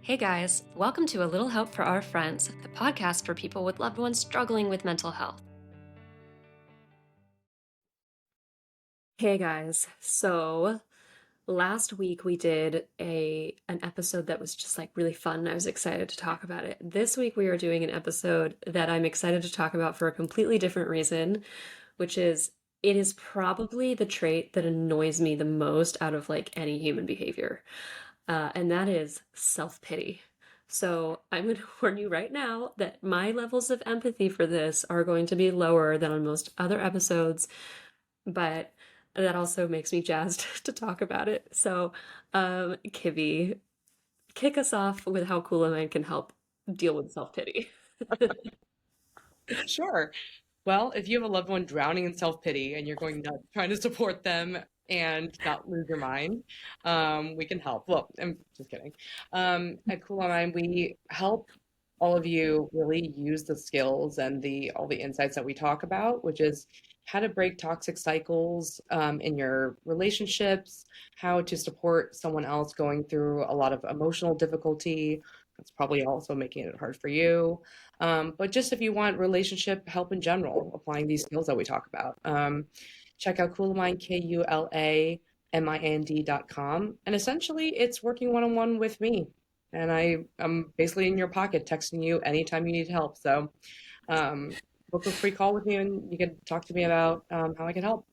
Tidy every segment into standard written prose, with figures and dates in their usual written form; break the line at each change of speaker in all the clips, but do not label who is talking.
Hey guys, welcome to A Little Help for Our Friends, the podcast for people with loved ones struggling with mental health. Hey guys, so last week we did an episode that was just like really fun. I was excited to talk about it. This week we are doing an episode that I'm excited to talk about for a completely different reason, which is it is probably the trait that annoys me the most out of like any human behavior. And that is self-pity. So I'm going to warn you right now that my levels of empathy for this are going to be lower than on most other episodes, but that also makes me jazzed to talk about it. So, Kibby, kick us off with how Cool and I can help deal with self-pity.
Sure. Well, if you have a loved one drowning in self-pity and you're going nuts trying to support them and not lose your mind, we can help. Well, I'm just kidding. At Cool Online, we help all of you really use the skills and all the insights that we talk about, which is how to break toxic cycles in your relationships, how to support someone else going through a lot of emotional difficulty. That's probably also making it hard for you. But just if you want relationship help in general, applying these skills that we talk about, check out Coolamind, KULAMIND.com. And essentially, it's working one on one with me. And I'm basically in your pocket, texting you anytime you need help. So book a free call with me and you can talk to me about how I can help.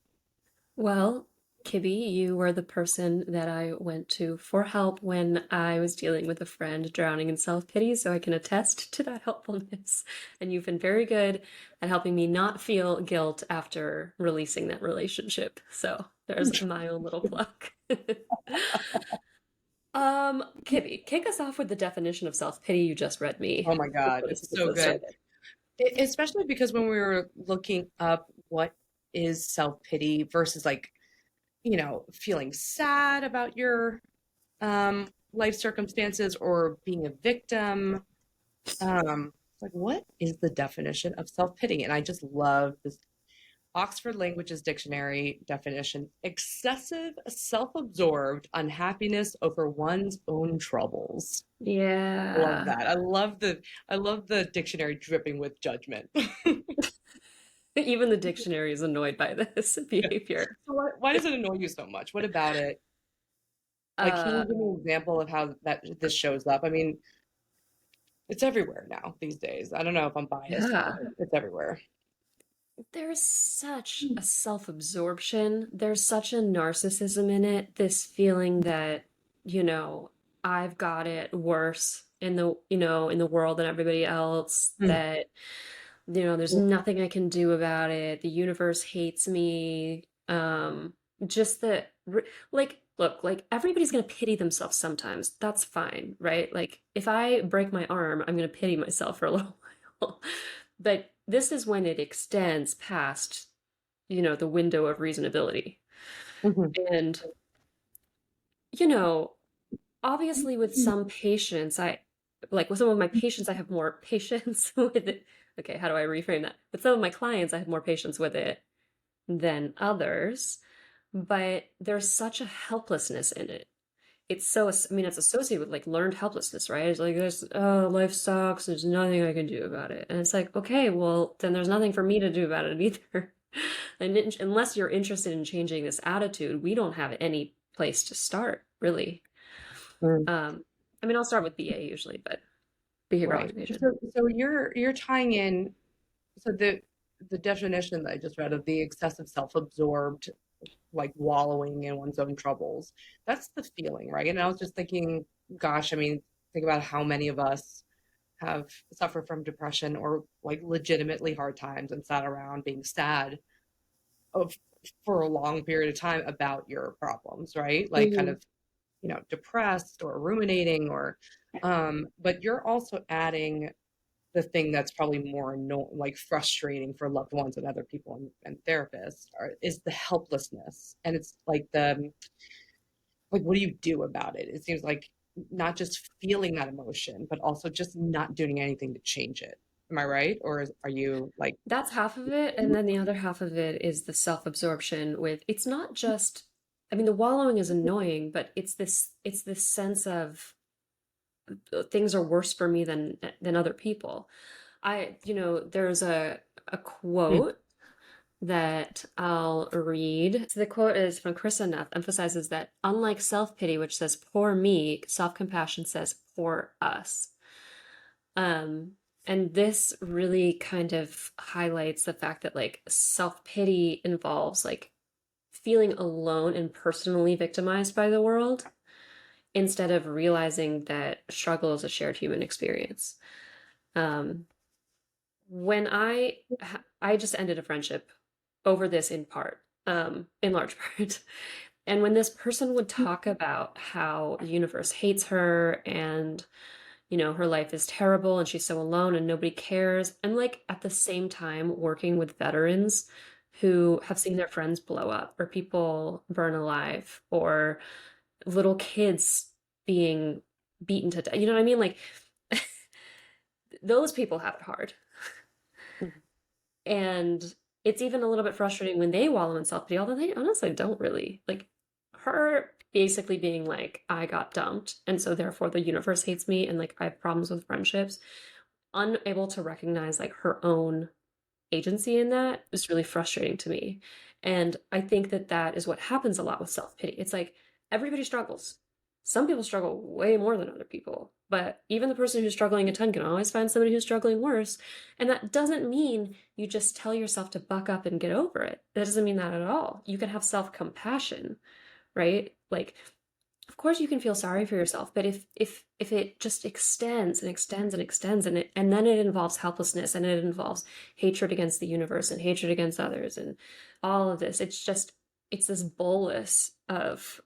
Well, Kibby, you were the person that I went to for help when I was dealing with a friend drowning in self-pity, so I can attest to that helpfulness. And you've been very good at helping me not feel guilt after releasing that relationship. So there's my own little plug. Kibby, kick us off with the definition of self-pity you just read me
Oh my God,
before this
it's so
episode
good.
started.
Especially because when we were looking up what is self-pity versus like, feeling sad about your life circumstances or being a victim. Like, what is the definition of self-pity? And I just love this Oxford Languages Dictionary definition: excessive self-absorbed unhappiness over one's own troubles. Love
Yeah.
that. I love the dictionary dripping with judgment.
Even the dictionary is annoyed by this
Yeah.
behavior.
So why does it annoy you so much? What about it? Like, can
Uh,
you give me an example of how this shows up? I mean, it's everywhere now these days. I don't know if I'm biased, but
yeah.
it's everywhere.
There's such a self-absorption. There's such a narcissism in it, this feeling that, you know, I've got it worse in the world than everybody else,
Mm.
that, there's nothing I can do about it. The universe hates me. Just that, like, look, like everybody's gonna pity themselves sometimes. That's fine, right? Like, if I break my arm, I'm gonna pity myself for a little while. But this is when it extends past, the window of reasonability.
Mhm.
And, you know, obviously with some patients, with some of my patients, I have more patience with it. Okay, how do I reframe that? With some of my clients, I have more patience with it than others, but there's such a helplessness in it. It's associated with like learned helplessness, right? It's like, oh, life sucks. There's nothing I can do about it. And it's like, okay, well, then there's nothing for me to do about it either. And unless you're interested in changing this attitude, we don't have any place to start, really.
Mm.
I'll start with BA usually, but behavioral
Right.
occupation.
So you're tying in so the definition that I just read of the excessive self-absorbed, like wallowing in one's own troubles. That's the feeling, right? And I was just thinking, gosh, I mean, think about how many of us have suffered from depression or like legitimately hard times and sat around being sad of for a long period of time about your problems, right? Like kind
Hmm.
of, depressed or ruminating or but you're also adding the thing that's probably more like frustrating for loved ones and other people and therapists is the helplessness. And it's like what do you do about it? It seems like not just feeling that emotion, but also just not doing anything to change it. Am I right? Or are you like,
That's half of it, and then the other half of it is the self-absorption with it's not just, the wallowing is annoying, but it's this sense of things are worse for me than other people. There's a
Mm.
quote that I'll read. So the quote is from Chris Enough, emphasizes that unlike self-pity, which says poor me, self-compassion says poor us. Um, and this really kind of highlights the fact that like self-pity involves like feeling alone and personally victimized by the world instead of realizing that struggle is a shared human experience. Um, when I just ended a friendship over this in large part. And when this person would talk about how the universe hates her and her life is terrible and she's so alone and nobody cares, I'm like at the same time working with veterans who have seen their friends blow up or people burn alive or little kids being beaten to death. You know what I mean? Like those people have it hard. And it's even a little bit frustrating when they wallow in self-pity, although they honestly don't really. Like her basically being like, I got dumped, and so therefore the universe hates me, and like I have problems with friendships, unable to recognize like her own agency in that is really frustrating to me. And I think that that is what happens a lot with self-pity. It's like everybody struggles. Some people struggle way more than other people, but even the person who's struggling a ton can always find somebody who's struggling worse. And that doesn't mean you just tell yourself to buck up and get over it. That doesn't mean that at all. You can have self-compassion, right? Like of course you can feel sorry for yourself, but if it just extends and extends and extends and then it involves helplessness and it involves hatred against the universe and hatred against others and all of this, it's this bolus of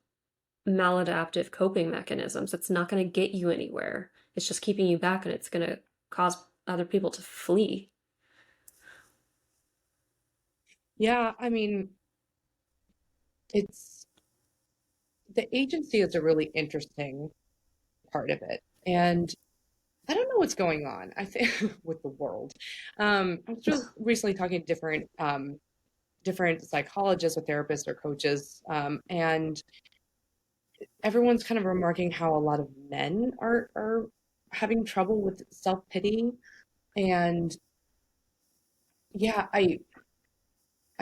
maladaptive coping mechanisms. It's not going to get you anywhere. It's just keeping you back and it's going to cause other people to flee.
Yeah, I mean, it's the agency is a really interesting part of it. And I don't know what's going on, I think, with the world. I was just recently talking to different psychologists or therapists or coaches, and everyone's kind of remarking how a lot of men are having trouble with self-pity. And yeah, I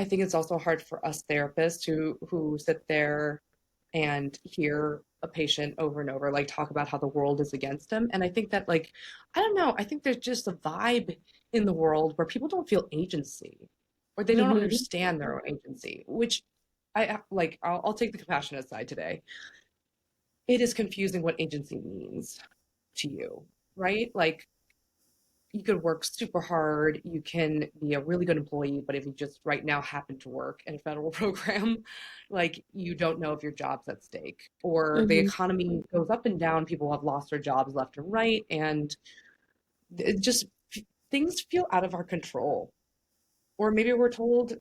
think it's also hard for us therapists who sit there and hear a patient over and over like talk about how the world is against them. And I think that like I don't know, I think there's just a vibe in the world where people don't feel agency or they don't
Mm-hmm.
understand their own agency, which I like I'll take the compassionate side today. It is confusing what agency means to you, right? Like you could work super hard, you can be a really good employee, but if you just right now happen to work in a federal program, like you don't know if your job's at stake, or the
Mm-hmm.
economy goes up and down, people have lost their jobs left and right, and it just things feel out of our control. Or maybe we're told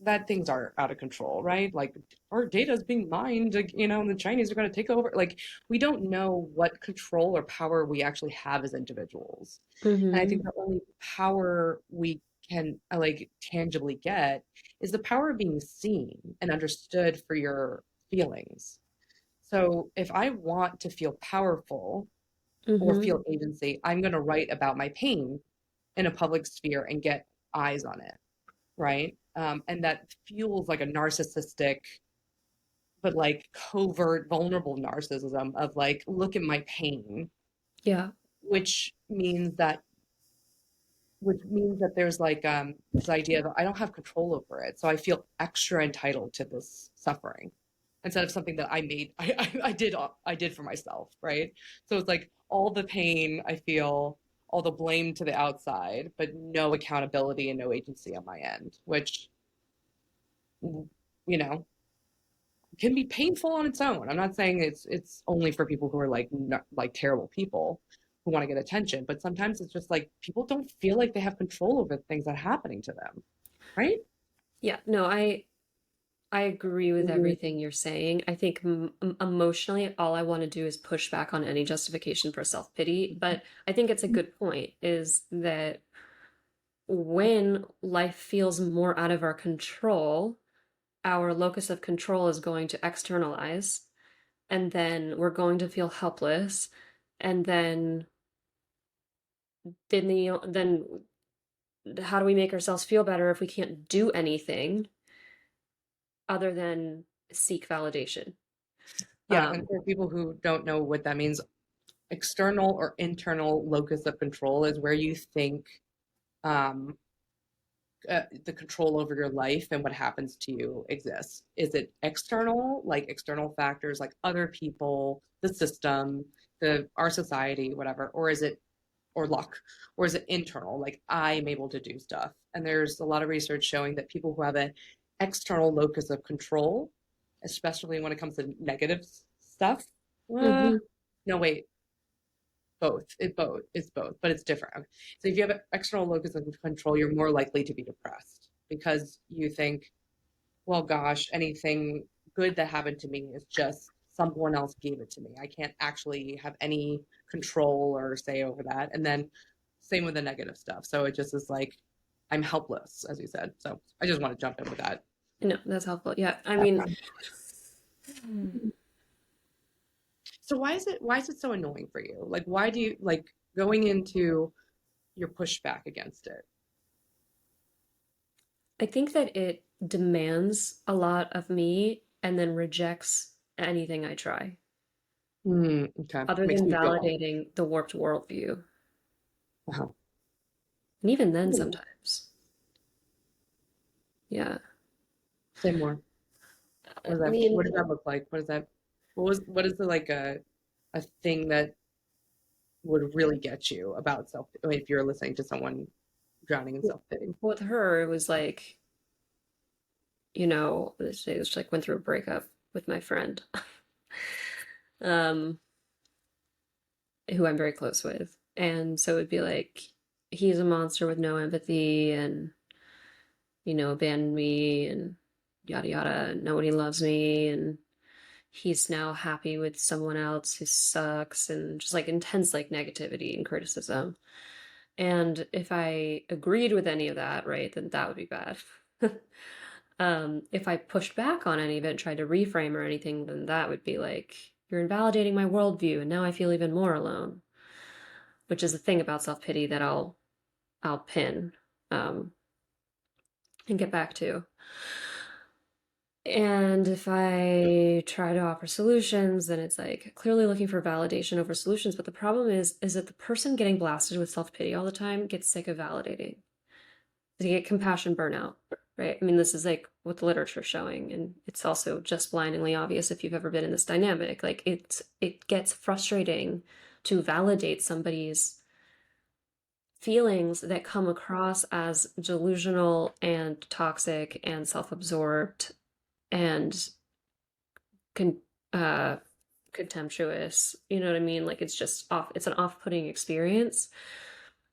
that things are out of control, right? Like our data is being mined, like, and the Chinese are going to take over. Like we don't know what control or power we actually have as individuals. And I
Mm-hmm.
think the only power we can like tangibly get is the power of being seen and understood for your feelings. So if I want to feel powerful or
Mm-hmm.
feel agency, I'm going to write about my pain in a public sphere and get eyes on it, right? And that fuels like a narcissistic, but like covert, vulnerable narcissism of like, look at my pain,
Yeah.
which means that there's like this idea that I don't have control over it, so I feel extra entitled to this suffering instead of something that I made, I did for myself, right? So it's like all the pain I feel, all the blame to the outside, but no accountability and no agency on my end, which you know can be painful on its own. I'm not saying it's only for people who are like not, like terrible people who want to get attention, but sometimes it's just like people don't feel like they have control over things that are happening to them, right?
Yeah. No, I agree with everything you're saying. I think emotionally, all I want to do is push back on any justification for self-pity. But I think it's a good point is that when life feels more out of our control, our locus of control is going to externalize, and then we're going to feel helpless. And then how do we make ourselves feel better if we can't do anything other than seek validation?
Yeah, and
Um,
for people who don't know what that means, external or internal locus of control is where you think um, the control over your life and what happens to you exists. Is it external, like external factors like other people, the system, our society, whatever, or is it or luck, or is it internal, like I'm able to do stuff? And there's a lot of research showing that people who have an external locus of control, especially when it comes to negative stuff, uh,
mhm.
no wait, both it's both, but it's different. Okay. So if you have an external locus of control, you're more likely to be depressed because you think, well, gosh, anything good that happened to me is just someone else gave it to me. I can't actually have any control or say over that. And then same with the negative stuff. So it just is like I'm helpless, as you said. So I just want to jump in with that
No, that's helpful. Yeah, I mean,
background. So why is it so annoying for you? Like why do you like going into your pushback against it?
I think that it demands a lot of me and then rejects anything I try,
Okay.
other
Makes
than
me feel off.
validating the warped worldview.
Uh-huh.
And even then,
Ooh,
sometimes. Yeah.
say more.
I
What
mean,
does that look like? What is the like a thing that would really get you about self I mean, if you're listening to someone drowning in self-pity?
with her, it was like, this day was like went through a breakup with my friend, um, who I'm very close with. And so it'd be like, he's a monster with no empathy and, abandoned me and yada yada. And nobody loves me. And he's now happy with someone else who sucks and just like intense like negativity and criticism. And if I agreed with any of that, right, then that would be bad. If I pushed back on any of it and tried to reframe or anything, then that would be like, you're invalidating my worldview, and now I feel even more alone. Which is the thing about self pity that I'll pin um, and get back to. And if I try to offer solutions, then it's like clearly looking for validation over solutions. But the problem is that the person getting blasted with self pity all the time gets sick of validating. They get compassion burnout, right? I mean, this is like what the literature is showing, and it's also just blindingly obvious if you've ever been in this dynamic. Like it gets frustrating to validate somebody's feelings that come across as delusional and toxic and self-absorbed and con- uh, contemptuous. You know what I mean? Like it's just off. It's an off-putting experience,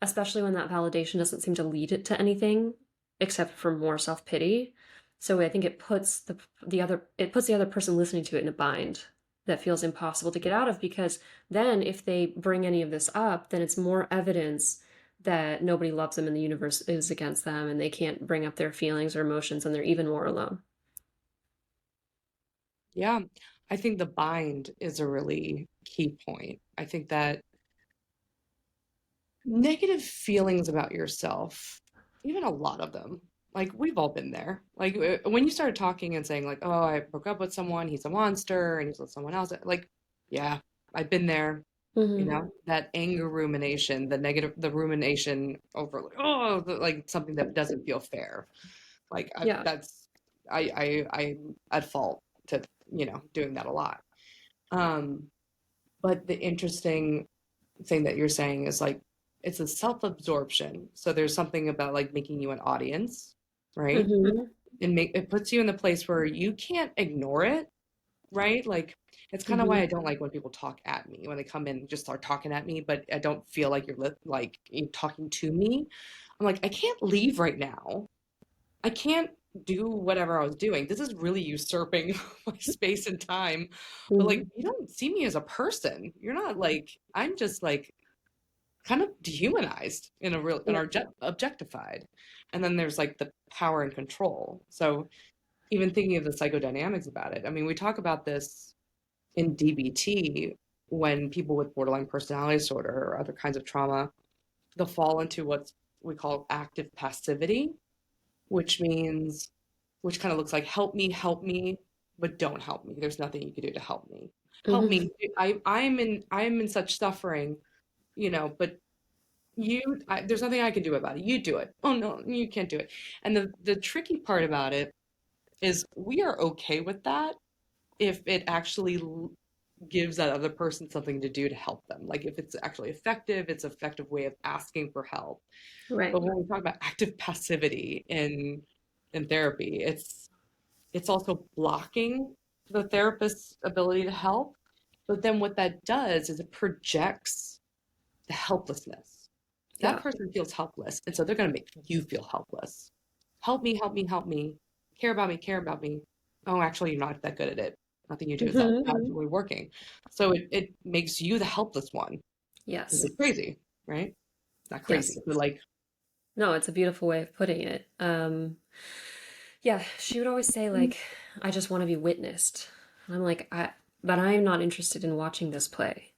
especially when that validation doesn't seem to lead it to anything except for more self-pity. So I think it puts the other person listening to it in a bind that feels impossible to get out of because then if they bring any of this up, then it's more evidence that nobody loves them and the universe is against them and they can't bring up their feelings or emotions and they're even more alone.
Yeah, I think the bind is a really key point. I think that negative feelings about yourself, even a lot of them, like we've all been there. Like when you started talking and saying like, "Oh, I broke up with someone, he's a monster, and he's with someone else." Like, yeah, I've been there. You
Mm-hmm.
know, that anger rumination, the rumination over like, oh, like something that doesn't feel fair. Like
Yeah.
I'm at fault to doing that a lot. Um, but the interesting thing that you're saying is like it's a self-absorption. So there's something about like making you an audience, right?
Mm-hmm.
And it puts you in the place where you can't ignore it, right? Like it's kind of why
Mm-hmm.
I don't like when people talk at me when they come in and just start talking at me, but I don't feel like like you're talking to me. I'm like I can't leave right now. I can't do whatever I was doing. This is really usurping my space and time. But
Mm-hmm.
like you don't see me as a person. You're not like I'm just like kind of dehumanized in a real and
Yeah.
are objectified. And then there's like the power and control. So even thinking of the psychodynamics about it, I mean, we talk about this in DBT. when people with borderline personality disorder or other kinds of trauma, they'll fall into what we call active passivity, which means, which kind of looks like help me, but don't help me. There's nothing you can do to help me. Help
Hmm.
me. I'm in such suffering, but there's nothing I can do about it. You do it. Oh no, you can't do it. And the tricky part about it is we are okay with that if it actually gives that other person something to do to help them. Like if it's actually effective, it's an effective way of asking for help.
Right.
But when we talk about active passivity in therapy, it's also blocking the therapist's ability to help. But then what that does is it projects the helplessness. That
Yeah.
person feels helpless, and so they're going to make you feel helpless. Help me, help me, help me. Care about me, care about me. Oh, actually, you're not that good at it. Nothing you do is that
Hmm.
actually working. So it makes you the helpless one.
Yes.
It's crazy, right? Not crazy,
Yes.
but like,
No, it's a beautiful way of putting it. Yeah, she would always say like, "I just want to be witnessed." And I'm like, but I'm not interested in watching this play.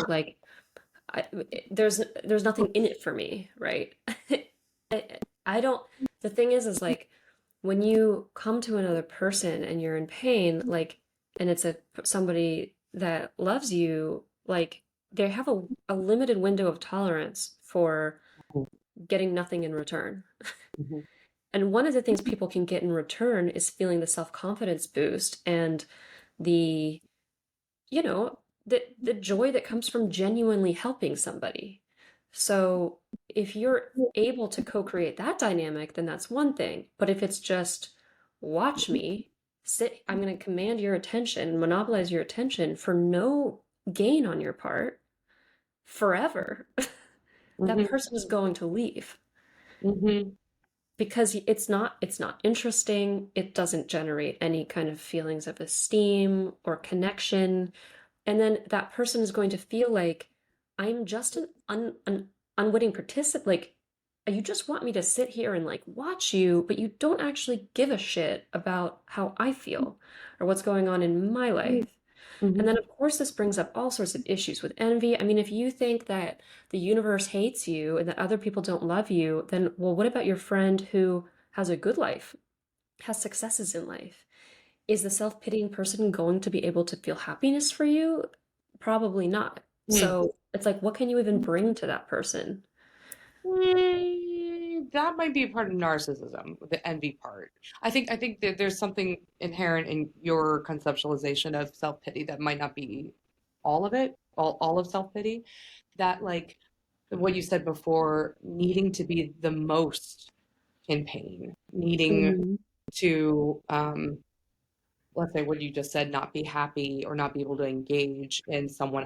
Like I, there's nothing in it for me, right? I, I don't. The thing is like when you come to another person and you're in pain, like, and it's somebody that loves you, like they have a limited window of tolerance for getting nothing in return.
mhm,
And one of the things people can get in return is feeling the self-confidence boost and the, you know, the joy that comes from genuinely helping somebody. So if you're able to co-create that dynamic, then that's one thing. But if it's just watch me, sit, I'm going to command your attention, monopolize your attention for no gain on your part forever, that
mhm,
person is going to leave.
mhm,
Because it's not interesting, it doesn't generate any kind of feelings of esteem or connection, and then that person is going to feel like I'm just an unwitting participant, like you just want me to sit here and like watch you, but you don't actually give a shit about how I feel or what's going on in my life. And
mhm,
then, of course, this brings up all sorts of issues with envy. I mean, if you think that the universe hates you and that other people don't love you, then, well, what about your friend who has a good life, has successes in life? Is the self-pitying person going to be able to feel happiness for you? Probably not.
mhm.
So it's like, what can you even bring to that person?
That might be a part of narcissism, the envy part. I think that there's something inherent in your conceptualization of self-pity that might not be all of it, all of self-pity. That like what you said before, needing to be the most in pain, needing
Mhm.
to let's say what you just said, not be happy or not be able to engage in someone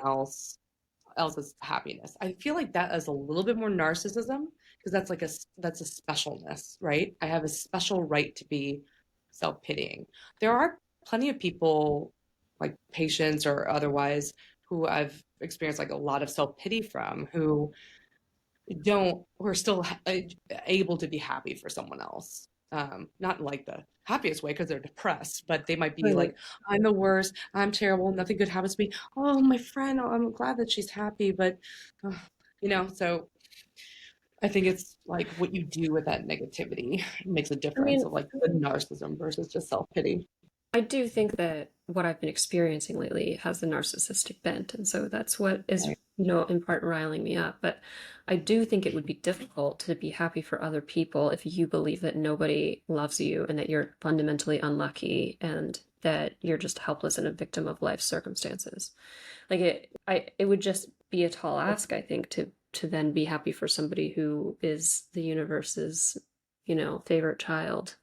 else's happiness. I feel like that is a little bit more narcissism because that's a specialness, right? I have a special right to be self-pitying. There are plenty of people like patients or otherwise who I've experienced like a lot of self-pity from who are still able to be happy for someone else. Not in like the happiest way because they're depressed, but they might be
Right.
like, I'm the worst, I'm terrible, nothing good happens to me. Oh, my friend, oh, I'm glad that she's happy, but uh, so I think it's like what you do with that negativity makes a
I
difference
mean,
of like the narcissism versus just self-pity.
I do think that what I've been experiencing lately has the narcissistic bent, and so that's what is,
Right.
in part riling me up. But I do think it would be difficult to be happy for other people if you believe that nobody loves you and that you're fundamentally unlucky and that you're just helpless and a victim of life's circumstances. Like it would just be a tall ask, I think, to then be happy for somebody who is the universe's, favorite child.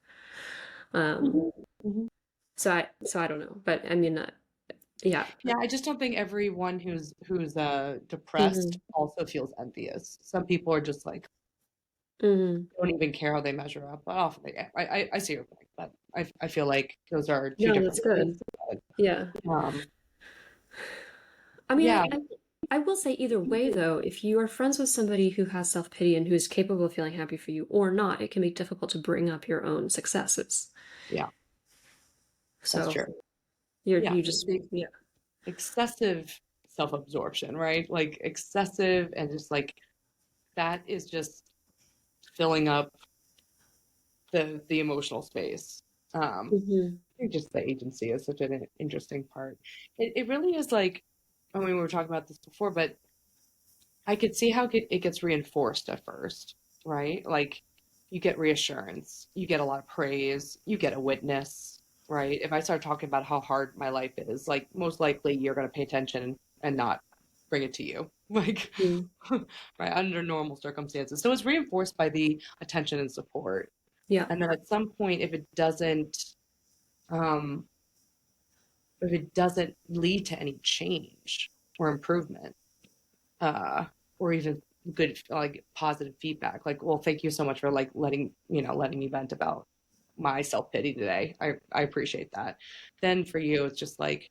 Um,
Mhm. Mhm.
so I don't know, but I mean, yeah.
Yeah, I just don't think everyone who's depressed
Hmm.
also feels envious. Some people are just like
Hmm.
don't even care how they measure up. But often I see your point, but I feel like those are two
No,
different
that's
things.
good. Yeah.
Um,
I mean,
yeah,
I will say either way, though, if you are friends with somebody who has self-pity and who is capable of feeling happy for you or not, it can be difficult to bring up your own successes.
yeah, that's
So
true.
you're
Yeah,
you just
the
yeah.
excessive. self-absorption, right? Like excessive and just like that is just filling up the emotional space.
Hmm.
I think just the agency is such an interesting part. It really is like, I mean, we were talking about this before, but I could see how it gets reinforced at first, right? Like you get reassurance, you get a lot of praise, you get a witness, right? If I start talking about how hard my life is, like most likely you're going to pay attention and not bring it to you, like,
Hmm.
right, under normal circumstances. So it's reinforced by the attention and support.
Yeah.
And then at some point, um, if it doesn't lead to any change or improvement, uh, or even good like positive feedback, like, well, thank you so much for like letting me vent about my self-pity today. I appreciate that. Then for you, it's just like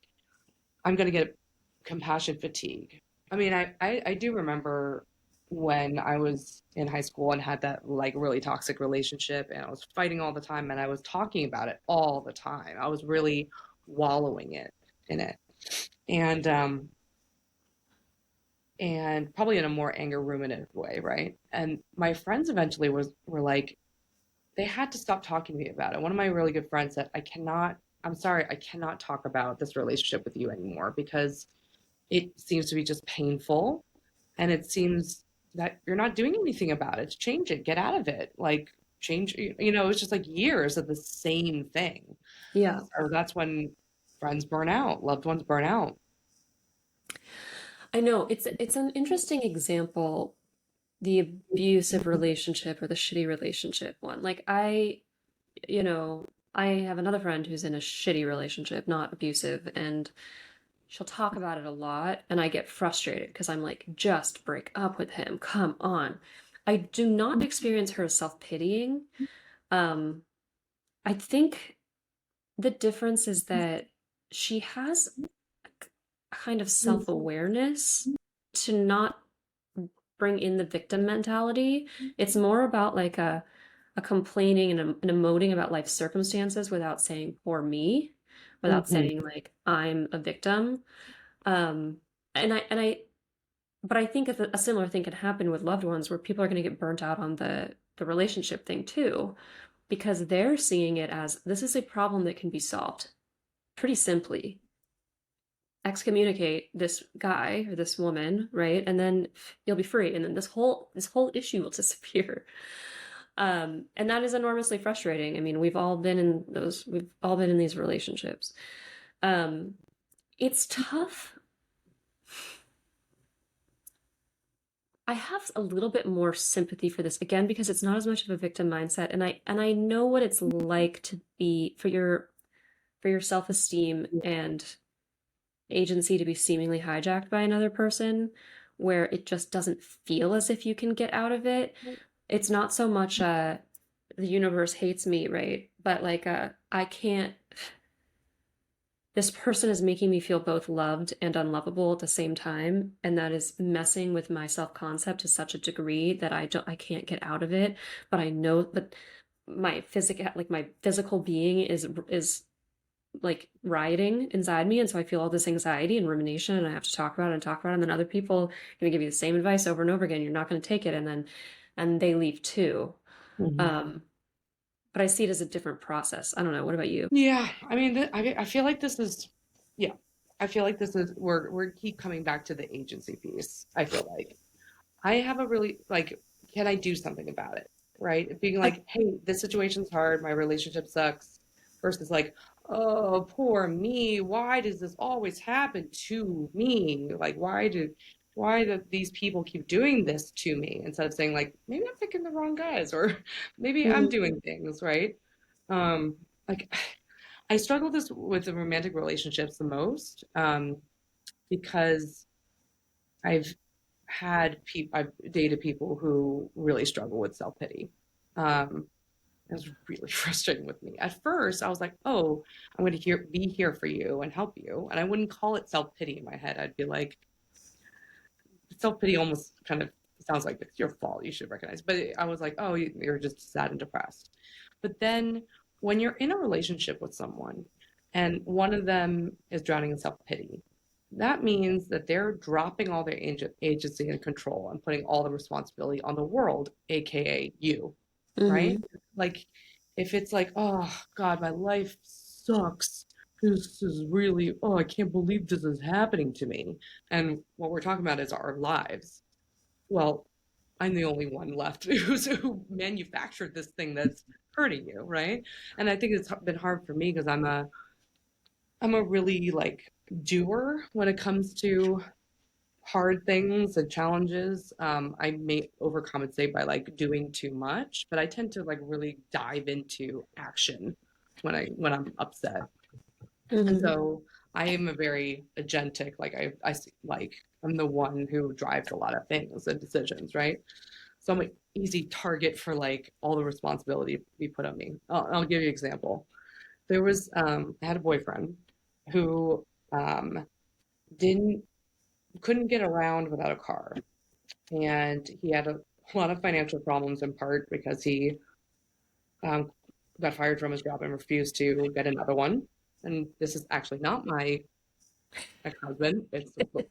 I'm gonna get compassion fatigue. I mean, I do remember when I was in high school and had that like really toxic relationship and I was fighting all the time and I was talking about it all the time. I was really wallowing it in it. And and probably in a more anger ruminative way, right? And my friends eventually were like, they had to stop talking to me about it. One of my really good friends said, I'm sorry, I cannot talk about this relationship with you anymore because it seems to be just painful. And it seems that you're not doing anything about it to change it, get out of it. Like, change, it's just like years of the same thing.
Yeah.
So that's when friends burn out, loved ones burn out.
I know it's an interesting example, the abusive relationship or the shitty relationship one. Like you know, I have another friend who's in a shitty relationship, not abusive, and she'll talk about it a lot, and I get frustrated because I'm like, just break up with him. Come on. I do not experience her self-pitying. Um, I think the difference is that she has a kind of self-awareness to not bring in the victim mentality. It's more about like a complaining and an emoting about life circumstances without saying poor me, without
Mhm.
saying like I'm a victim. Um, and I but I think a similar thing can happen with loved ones where people are going to get burnt out on the relationship thing too, because they're seeing it as this is a problem that can be solved pretty simply. Excommunicate this guy or this woman, right? And then you'll be free, and then this whole issue will disappear. And that is enormously frustrating. I mean, we've all been in these relationships. Um, it's tough. I have a little bit more sympathy for this again because it's not as much of a victim mindset, and I know what it's like to be for your self-esteem and agency to be seemingly hijacked by another person, where it just doesn't feel as if you can get out of it. It's not so much the universe hates me, right? But like I can't, this person is making me feel both loved and unlovable at the same time, and that is messing with my self-concept to such a degree that I can't get out of it. But I know that my physical being is like rioting inside me, and so I feel all this anxiety and rumination, and I have to talk about it and talk about it, and then other people are going to give you the same advice over and over again. You're not going to take it, and they leave too.
Mhm.
um but I see it as a different process. I don't know, what about you?
Yeah, I mean, I feel like this is, yeah, I feel like this is we're keep coming back to the agency piece. I feel like I have a really like, can I do something about it? Right? Being
I
like, hey, this situation's hard, my relationship sucks, versus like, oh, poor me. Why does this always happen to me? Like, why do these people keep doing this to me? Instead of saying like, maybe I'm picking the wrong guys, or maybe I'm
Mhm.
doing things right. Um, like I struggle this with the romantic relationships the most, because I've I've dated people who really struggle with self pity. Um, it was really frustrating with me. At first, I was like, "Oh, I'm going to be here for you and help you," and I wouldn't call it self pity in my head. I'd be like, self pity almost kind of sounds like it's your fault. You should recognize. But I was like, "Oh, you're just sad and depressed." But then, when you're in a relationship with someone, and one of them is drowning in self pity, that means that they're dropping all their agency and control and putting all the responsibility on the world, aka you, right?
Mm-hmm.
Like if it's like, oh God, my life sucks. This is really, oh, I can't believe this is happening to me. And what we're talking about is our lives. Well, I'm the only one left who manufactured this thing that's hurting you, right? And I think it's been hard for me because I'm a really like doer when it comes to hard things and challenges. I may overcompensate by like doing too much, but I tend to like really dive into action when I'm upset. And
Mm-hmm.
so I am a very agentic, like like I'm the one who drives a lot of things and decisions, right? So I'm an easy target for like all the responsibility we put on me. I'll give you an example. There was I had a boyfriend who didn't couldn't get around without a car, and he had a lot of financial problems in part because he um, got fired from his job and refused to get another one. And this is actually not my ex-husband; it's the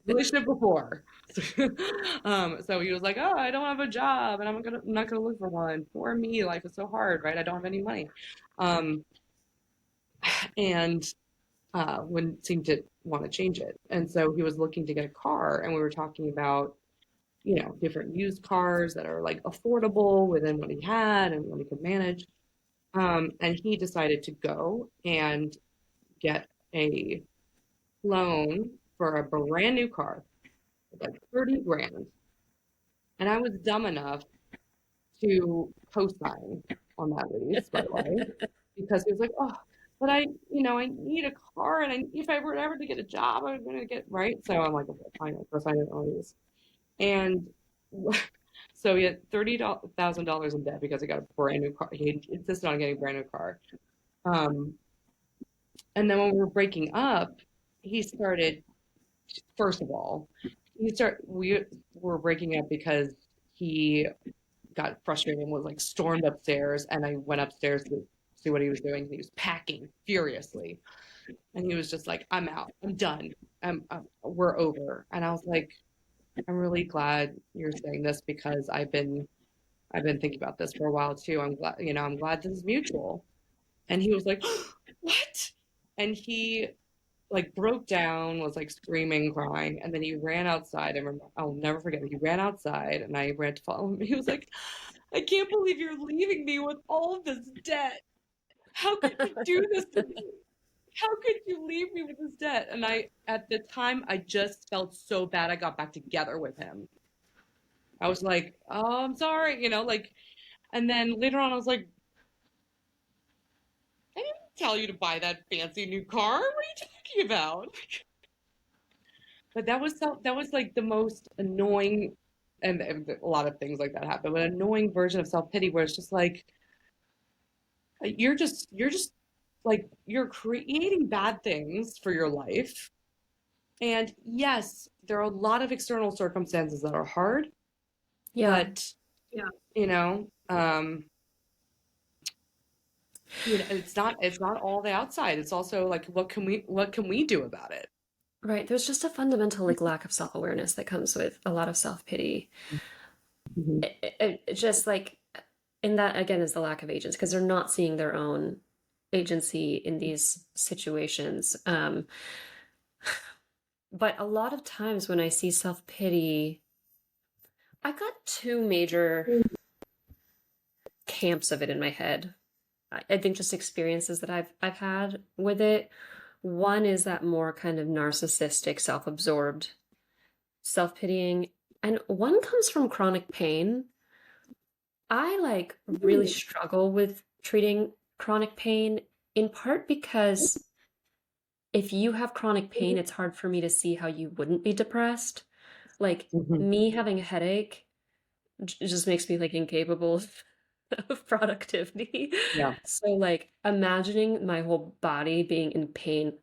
relationship before. So he was like, "Oh, I don't have a job, and I'm not gonna look for one. Poor me, life is so hard, right? I don't have any money." Um, and wouldn't seem to want to change it. And so he was looking to get a car, and we were talking about, different used cars that are like affordable within what he had and what he could manage. And he decided to go and get a loan for a brand new car, like 30 grand. And I was dumb enough to co-sign on that lease, by the way, because he was like, "Oh, but I need a car, and if I were ever to get a job, I'm gonna get right." So I'm like, "Okay, fine, I'll co-sign it on these." And so he had $30,000 in debt because he got a brand new car. He insisted on getting a brand new car. Um, and then when we were breaking up, he started. First of all, we were breaking up because he got frustrated and was like stormed upstairs, and I went upstairs to see what he was doing. He was packing furiously, and he was just like, "I'm out. I'm done. We're over." And I was like, "I'm really glad you're saying this because I've been thinking about this for a while too. I'm glad this is mutual." And he was like, "What?" And he like broke down, was like screaming, crying, and then he ran outside. I'll never forget it. He ran outside, and I ran to follow him. He was like, "I can't believe you're leaving me with all of this debt. How could you do this to me? How could you leave me with this debt?" And at the time, I just felt so bad. I got back together with him. I was like, "Oh, I'm sorry," like, and then later on, I was like, "I didn't tell you to buy that fancy new car. What are you talking about?" But that was like the most annoying, and a lot of things like that happen, but annoying version of self-pity where it's just like you're just like you're creating bad things for your life. And yes, there are a lot of external circumstances that are hard,
Yeah.
but you know, um, it's not all the outside. It's also like what can we do about it?
Right. There's just a fundamental like lack of self-awareness that comes with a lot of self-pity.
Mhm.
Just like, and that again is the lack of agents because they're not seeing their own agency in these situations. But a lot of times when I see self-pity, I've got two major camps of it in my head. I think just experiences that I've had with it. One is that more kind of narcissistic, self-absorbed, self-pitying, and one comes from chronic pain. I like really struggle with treating chronic pain in part because if you have chronic pain, it's hard for me to see how you wouldn't be depressed. Like
Mhm.
me having a headache just makes me like incapable of productivity.
Yeah.
So like imagining my whole body being in pain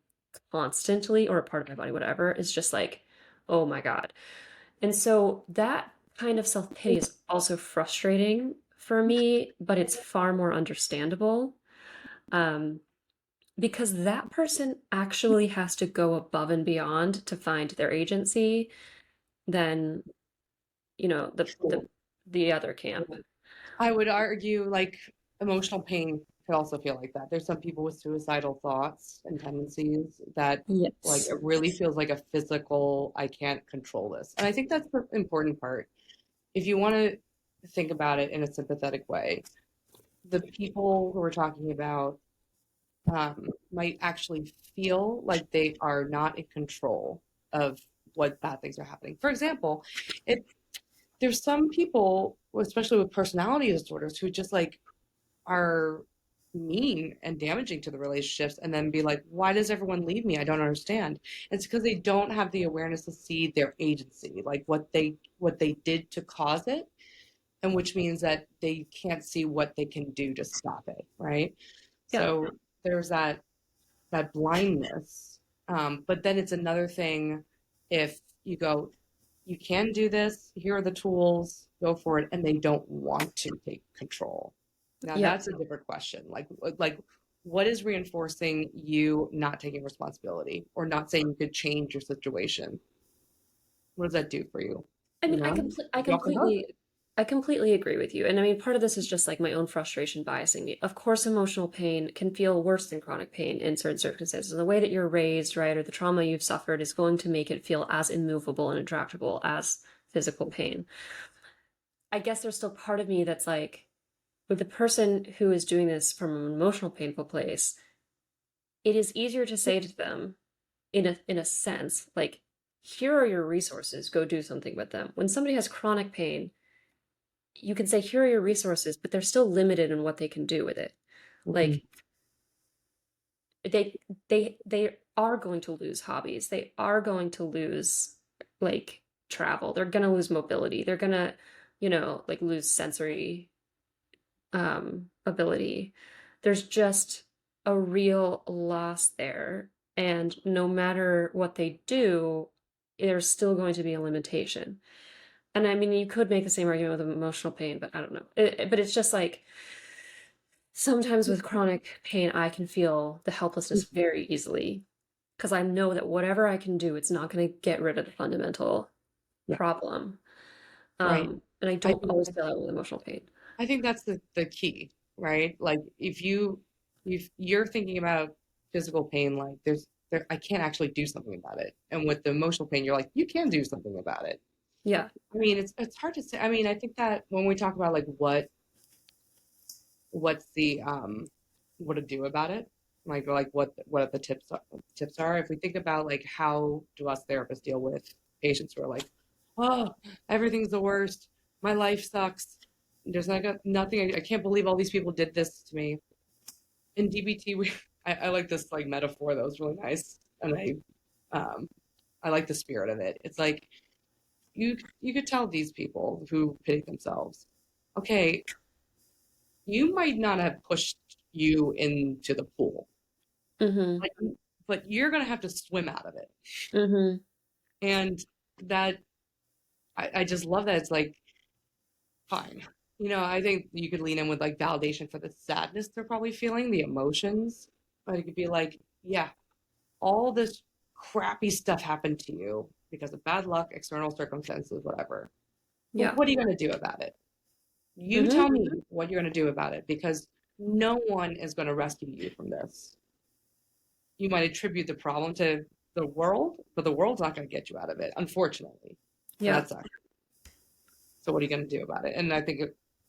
constantly or a part of my body, whatever, is just like, oh my God. And so that kind of self-pity is also frustrating for me, but it's far more understandable. Um, because that person actually has to go above and beyond to find their agency than, you know,
Sure.
the other camp.
I would argue like emotional pain could also feel like that. There's some people with suicidal thoughts and tendencies that like
Yes.
it really feels like a physical, I can't control this. And I think that's the important part. If you want to think about it in a sympathetic way, the people who we're talking about might actually feel like they are not in control of what bad things are happening. For example, if there's some people, especially with personality disorders, who just like are mean and damaging to the relationships and then be like, why does everyone leave me? I don't understand. It's because they don't have the awareness to see their agency, like what they did to cause it, and which means that they can't see what they can do to stop it, right?
Yeah.
So there's that blindness. But then it's another thing if you go, you can do this, here are the tools, go for it, and they don't want to take control. Now
Yeah.
that's a different question. Like what is reinforcing you not taking responsibility or not saying you could change your situation? What does that do for you?
I
You
mean,
know?
I
You off the hook?
completely agree with you. And I mean, part of this is just like my own frustration biasing me. Of course, emotional pain can feel worse than chronic pain in certain circumstances. And the way that you're raised, right, or the trauma you've suffered is going to make it feel as immovable and intractable as physical pain. I guess there's still part of me that's like, with the person who is doing this from an emotional painful place, it is easier to say to them, in a sense, like, here are your resources, go do something with them. When somebody has chronic pain, you can say, here are your resources, but they're still limited in what they can do with it.
Mhm.
Like they they are going to lose hobbies. They are going to lose like travel. They're gonna lose mobility. They're gonna, like lose sensory ability. There's just a real loss there. And no matter what they do, there's still going to be a limitation. And I mean, you could make the same argument with emotional pain, but I don't know. But it's just like sometimes with chronic pain, I can feel the helplessness very easily because I know that whatever I can do, it's not going to get rid of the fundamental
Yeah,
problem.
right.
And I
I
don't always feel that with emotional pain.
I think that's the key, right? Like if you're thinking about physical pain, like I can't actually do something about it. And with the emotional pain, you're like, you can do something about it.
Yeah.
I mean, it's hard to say. I mean, I think that when we talk about like what's the what to do about it, like what the tips are. If we think about like how do us therapists deal with patients who are like, oh, everything's the worst, my life sucks, there's nothing, I can't believe all these people did this to me. In DBT, I like this like metaphor that was really nice, and I like the spirit of it. It's like you could tell these people who pity themselves, okay, you might not have pushed you into the pool,
Mm-hmm.
but, but you're going to have to swim out of it.
Mm-hmm.
And that, I just love that. It's like, fine. I think you could lean in with like validation for the sadness they're probably feeling, the emotions. But it could be like, yeah, all this crappy stuff happened to you because of bad luck, external circumstances, whatever. But
Yeah.
what are you going to do about it? You
Mm-hmm.
tell me what you're going to do about it because no one is going to rescue you from this. You might attribute the problem to the world, but the world's not going to get you out of it, unfortunately. And
Yeah.
that sucks. So what are you going to do about it? And I think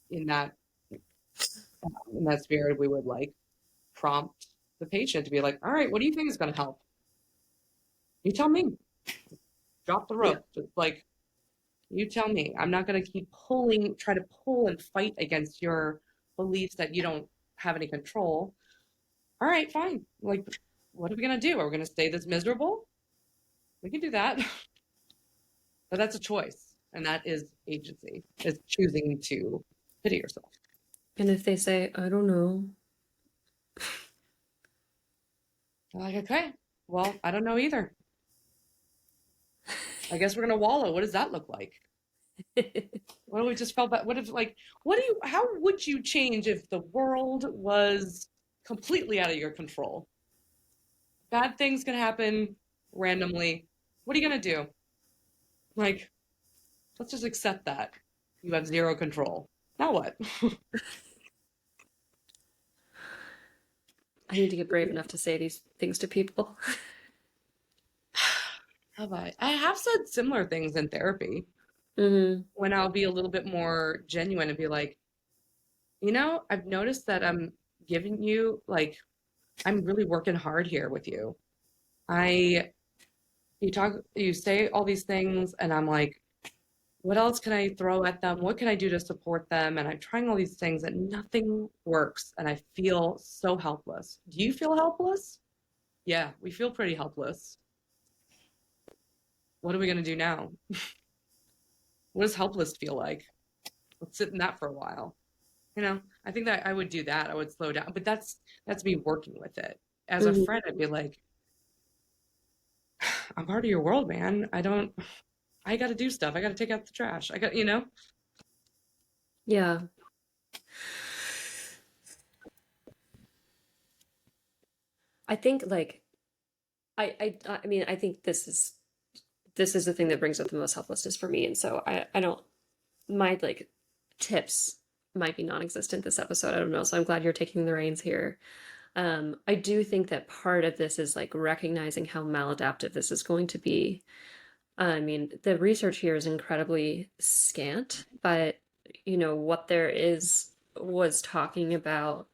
in that in that spirit, we would like prompt the patient to be like, all right, what do you think is going to help? You tell me. Drop the
Yeah.
rope. Just like you tell me. I'm not going to keep try to pull and fight against your beliefs that you don't have any control. All right, fine. Like, what are we going to do? Are we going to stay this miserable? We can do that. But that's a choice. And that is agency, is choosing to pity yourself.
And if they say, I don't know.
I'm like, okay, well, I don't know either. I guess we're gonna wallow. What does that look like? What do we just felt that? What if like how would you change if the world was completely out of your control? Bad things can happen randomly. What are you gonna do? Like, let's just accept that. You have zero control. Now what?
I need to get brave enough to say these things to people.
Have I? I have said similar things in therapy
Hmm.
when I'll be a little bit more genuine and be like, I've noticed that I'm giving you, like, I'm really working hard here with you. I, you say all these things, and I'm like, what else can I throw at them? What can I do to support them? And I'm trying all these things and nothing works. And I feel so helpless. Do you feel helpless? Yeah, we feel pretty helpless. What are we going to do now? What does helpless feel like? Let's sit in that for a while. I think that I would do that. I would slow down, but that's me working with it. As a
Hmm.
friend, I'd be like, I'm part of your world, man. I got to do stuff. I got to take out the trash. I got.
Yeah. I think like I mean I think this is the thing that brings up the most helplessness for me. And so I don't my like tips might be non-existent this episode. I don't know. So I'm glad you're taking the reins here. I do think that part of this is like recognizing how maladaptive this is going to be. I mean, the research here is incredibly scant, but what there is was talking about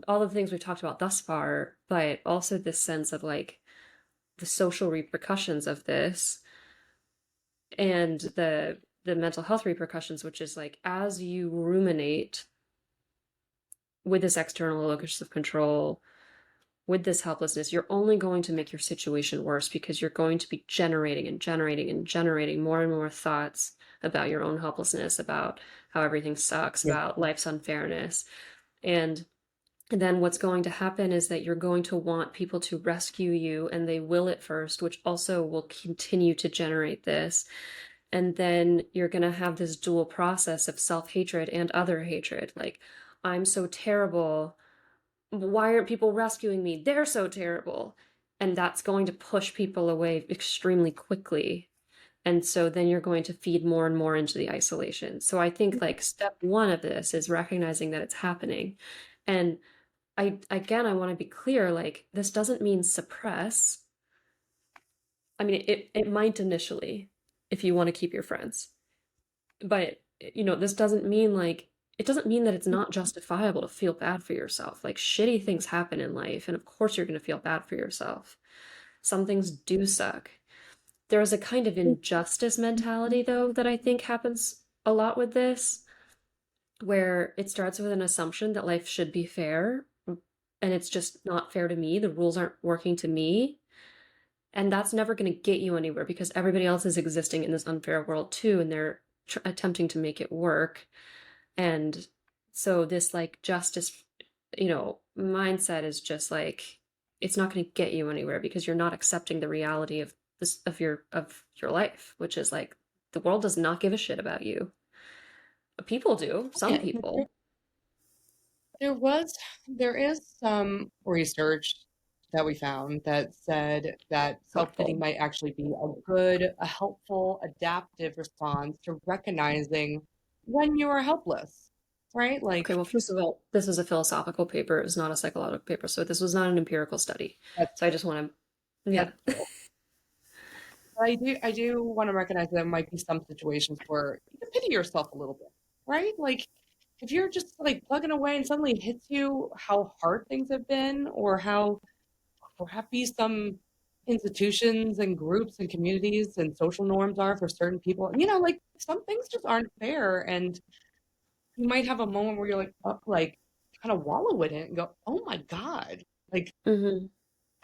all of the things we've talked about thus far, but also this sense of like the social repercussions of this and the mental health repercussions, which is like as you ruminate with this external locus of control, with this helplessness, you're only going to make your situation worse because you're going to be generating and generating and generating more and more thoughts about your own helplessness, about how everything sucks,
Yeah.
about life's unfairness. And then what's going to happen is that you're going to want people to rescue you, and they will at first, which also will continue to generate this. And then you're going to have this dual process of self-hatred and other hatred. Like, I'm so terrible. Why aren't people rescuing me? They're so terrible. And that's going to push people away extremely quickly. And so then you're going to feed more and more into the isolation. So I think like step one of this is recognizing that it's happening. And I want to be clear, like this doesn't mean suppress. I mean, it might initially if you want to keep your friends. But this doesn't mean like it doesn't mean that it's not justifiable to feel bad for yourself. Like shitty things happen in life, and of course you're going to feel bad for yourself. Some things do suck. There is a kind of injustice mentality though that I think happens a lot with this, where it starts with an assumption that life should be fair, and it's just not fair to me. The rules aren't working to me. And that's never going to get you anywhere because everybody else is existing in this unfair world too, and they're attempting to make it work. And so this like justice, mindset is just like it's not going to get you anywhere because you're not accepting the reality of this of your life, which is like the world does not give a shit about you. People do, some
Yeah,
people.
there was, there is some research that we found that said that self-pity
Helpful.
might actually be a helpful, adaptive response to recognizing when you are helpless, right?
Okay,
Like,
well, first of all, this is a philosophical paper. It's not a psychological paper, so this was not an empirical study.
that's
So I just want to, yeah.
that's cool. But I do want to recognize that there might be some situations where you can pity yourself a little bit, right? Like, if you're just like plugging away and suddenly it hits you how hard things have been or how crappy some institutions and groups and communities and social norms are for certain people. Like some things just aren't fair, and you might have a moment where you're like, like kind of wallow in it and go, "Oh my God!" Like,
Hmm.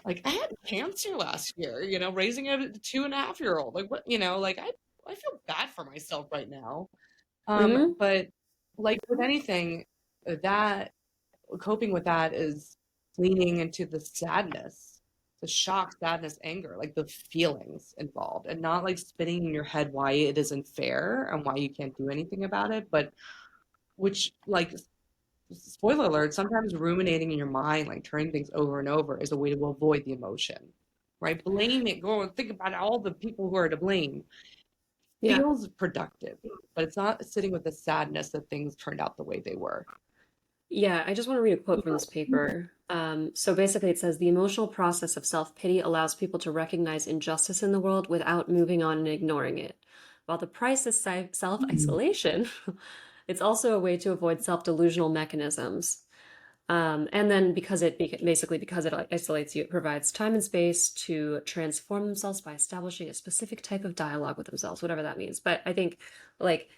like I had cancer last year. Raising a 2.5-year-old. Like what? Like I feel bad for myself right now.
Hmm.
But like with anything, that coping with that is leaning into the sadness, the shock, sadness, anger, like the feelings involved, and not like spinning in your head why it isn't fair and why you can't do anything about it, but which like spoiler alert, sometimes ruminating in your mind, like turning things over and over, is a way to avoid the emotion, right? Blame it, go and think about all the people who are to blame.
Yeah.
Feels productive, but it's not sitting with the sadness that things turned out the way they were.
Yeah, I just want to read a quote from this paper. So basically, it says the emotional process of self-pity allows people to recognize injustice in the world without moving on and ignoring it. While the price is self-isolation, it's also a way to avoid self-delusional mechanisms. And then basically because it isolates you, it provides time and space to transform themselves by establishing a specific type of dialogue with themselves, whatever that means. But I think like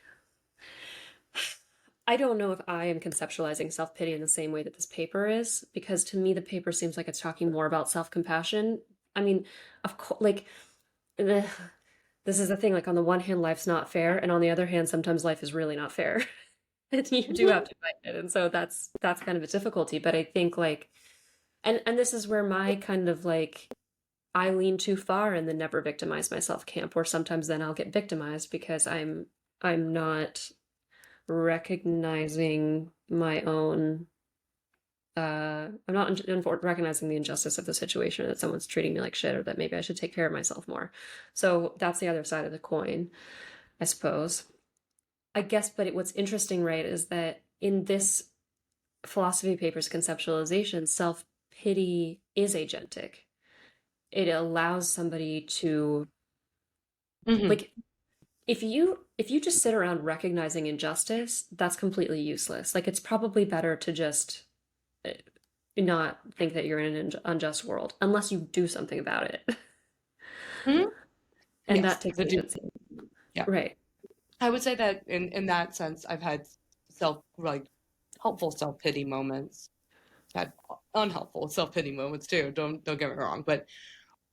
I don't know if I am conceptualizing self pity in the same way that this paper is, because to me, the paper seems like it's talking more about self compassion. I mean, of course, like, eh, this is the thing. Like, on the one hand, life's not fair, and on the other hand, sometimes life is really not fair, and you do have to fight it. And so that's kind of a difficulty. But I think like, and this is where my kind of like I lean too far in the never victimize myself camp, where sometimes then I'll get victimized because I'm not recognizing my own I'm not recognizing the injustice of the situation, that someone's treating me like shit, or that maybe I should take care of myself more. So that's the other side of the coin, I suppose. I guess, but what's interesting, right, is that in this philosophy paper's conceptualization, self-pity is agentic. It allows somebody to
Hmm.
like if you just sit around recognizing injustice, that's completely useless. Like it's probably better to just uh, not think that you're in an unjust world unless you do something about it.
Hmm.
And
Yes,
that takes
the do.
agency.
Yeah,
Right.
I would say that in that sense, I've had self like helpful self pity moments. I've had unhelpful self pity moments too. Don't get me wrong, but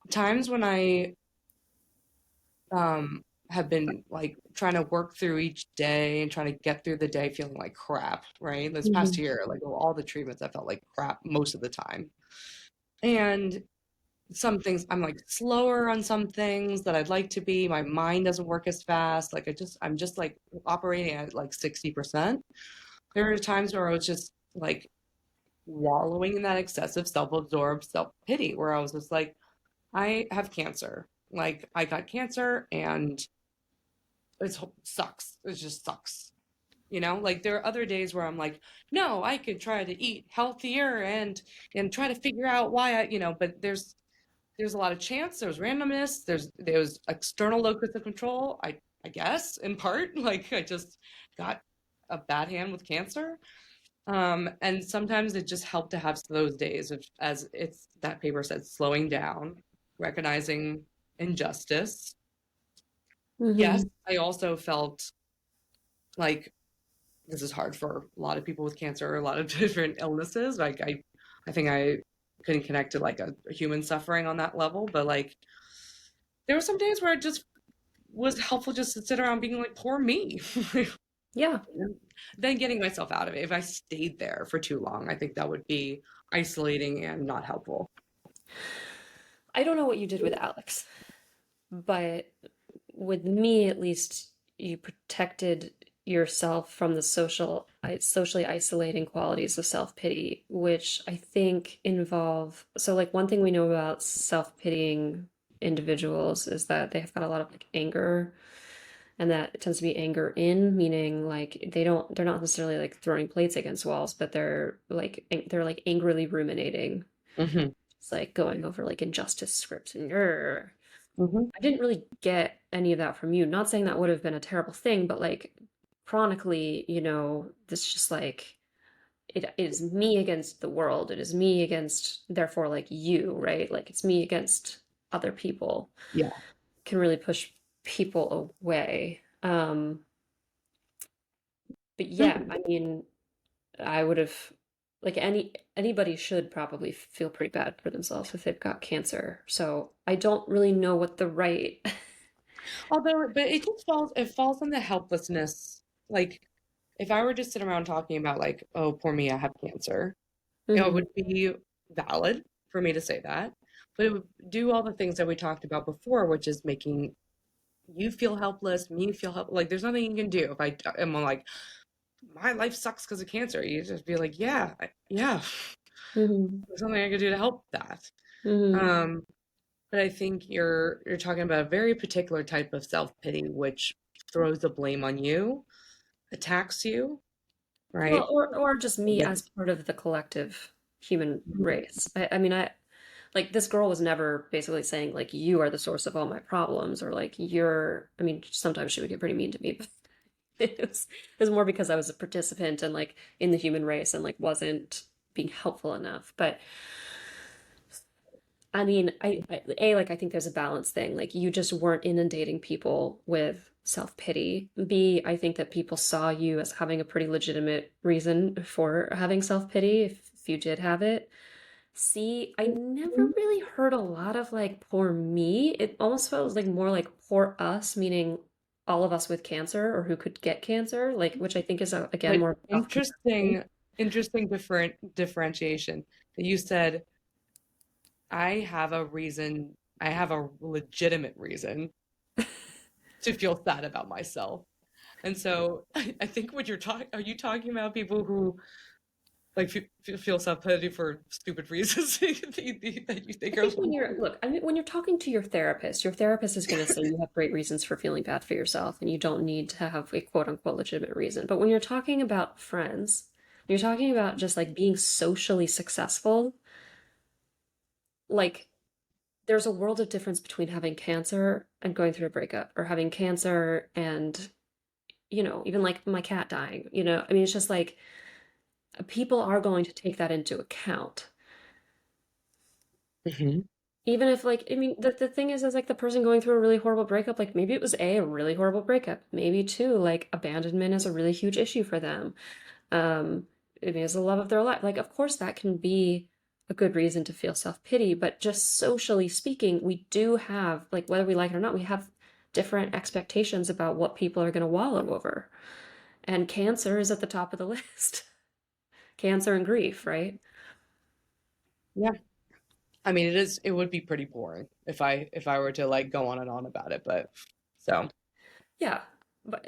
times when I have been like trying to work through each day and trying to get through the day feeling like crap, right? This past
Hmm.
year, like all the treatments, I felt like crap most of the time. And some things I'm like slower on some things that I'd like to be. My mind doesn't work as fast. I'm just like operating at like 60%. There are times where I was just like wallowing in that excessive self-absorbed self-pity where I was just like, I have cancer. Like I got cancer and it sucks. It just sucks. Like there are other days where I'm like, no, I could try to eat healthier and try to figure out why but there's a lot of chance, there's randomness, there's external locus of control, I guess, in part. Like I just got a bad hand with cancer. And sometimes it just helped to have those days of, as it's that paper said, slowing down, recognizing injustice. Yes,
Hmm.
I also felt like this is hard for a lot of people with cancer, a lot of different illnesses. Like I think I couldn't connect to like a human suffering on that level, but like there were some days where it just was helpful just to sit around being like, poor me.
Yeah.
Then getting myself out of it. If I stayed there for too long, I think that would be isolating and not helpful.
I don't know what you did with Alex, but with me at least, you protected yourself from the socially isolating qualities of self-pity, which I think involve, so like one thing we know about self-pitying individuals is that they've got a lot of like anger, and that it tends to be anger in, meaning like they're not necessarily like throwing plates against walls, but they're like angrily ruminating.
Hmm.
It's like going over like injustice scripts and grr.
Hmm.
I didn't really get any of that from you. Not saying that would have been a terrible thing, but like chronically, this just like it is me against the world. It is me against, therefore, like you, right? Like it's me against other people.
Yeah.
Can really push people away. But yeah, I mean, I would have like anybody should probably feel pretty bad for themselves if they've got cancer. So I don't really know what the right.
Although, but it falls on the helplessness. Like, if I were just sit around talking about like, oh, poor me, I have cancer, it
Mhm.
would be valid for me to say that, but it would do all the things that we talked about before, which is making you feel helpless, me feel helpless. Like, there's nothing you can do if I am like, my life sucks because of cancer. You just be like, yeah, yeah,
Mm-hmm.
there's something I could do to help that.
Mm-hmm.
Um, but I think you're talking about a very particular type of self-pity, which throws the blame on you, attacks you,
Well,
right?
or just me
With
as part of the collective human race. I mean, like this girl was never basically saying like you are the source of all my problems or like you're. I mean, sometimes she would get pretty mean to me, but it was more because I was a participant and like in the human race and like wasn't being helpful enough. But I mean, like I think there's a balance thing. Like you just weren't inundating people with self-pity. B, I think that people saw you as having a pretty legitimate reason for having self-pity if you did have it. C, I never really heard a lot of like poor me. It almost felt like more like poor us, meaning all of us with cancer or who could get cancer, like which I think is again
but
more tough comparison.
interesting differentiation that you said, I have a legitimate reason to feel sad about myself. And so I think what you're talking, are you talking about people who like feel self-pity for stupid reasons that you
I
think are
think when you're, look, I mean, when you're talking to your therapist is going to say you have great reasons for feeling bad for yourself and you don't need to have a quote unquote legitimate reason. But when you're talking about friends, you're talking about just like being socially successful, like there's a world of difference between having cancer and going through a breakup or having cancer and, even like my cat dying, I mean, it's just like people are going to take that into account.
Mhm.
Even if like I mean the thing is like the person going through a really horrible breakup, like maybe it was a really horrible breakup, maybe two, like abandonment is a really huge issue for them. um it is the love of their life, like of course that can be a good reason to feel self-pity, but just socially speaking we do have, like whether we like it or not, we have different expectations about what people are going to wallow over, and cancer is at the top of the list. Cancer and grief, right?
Yeah. I mean, it would be pretty boring if I were to like go on and on about it, but so
Yeah. But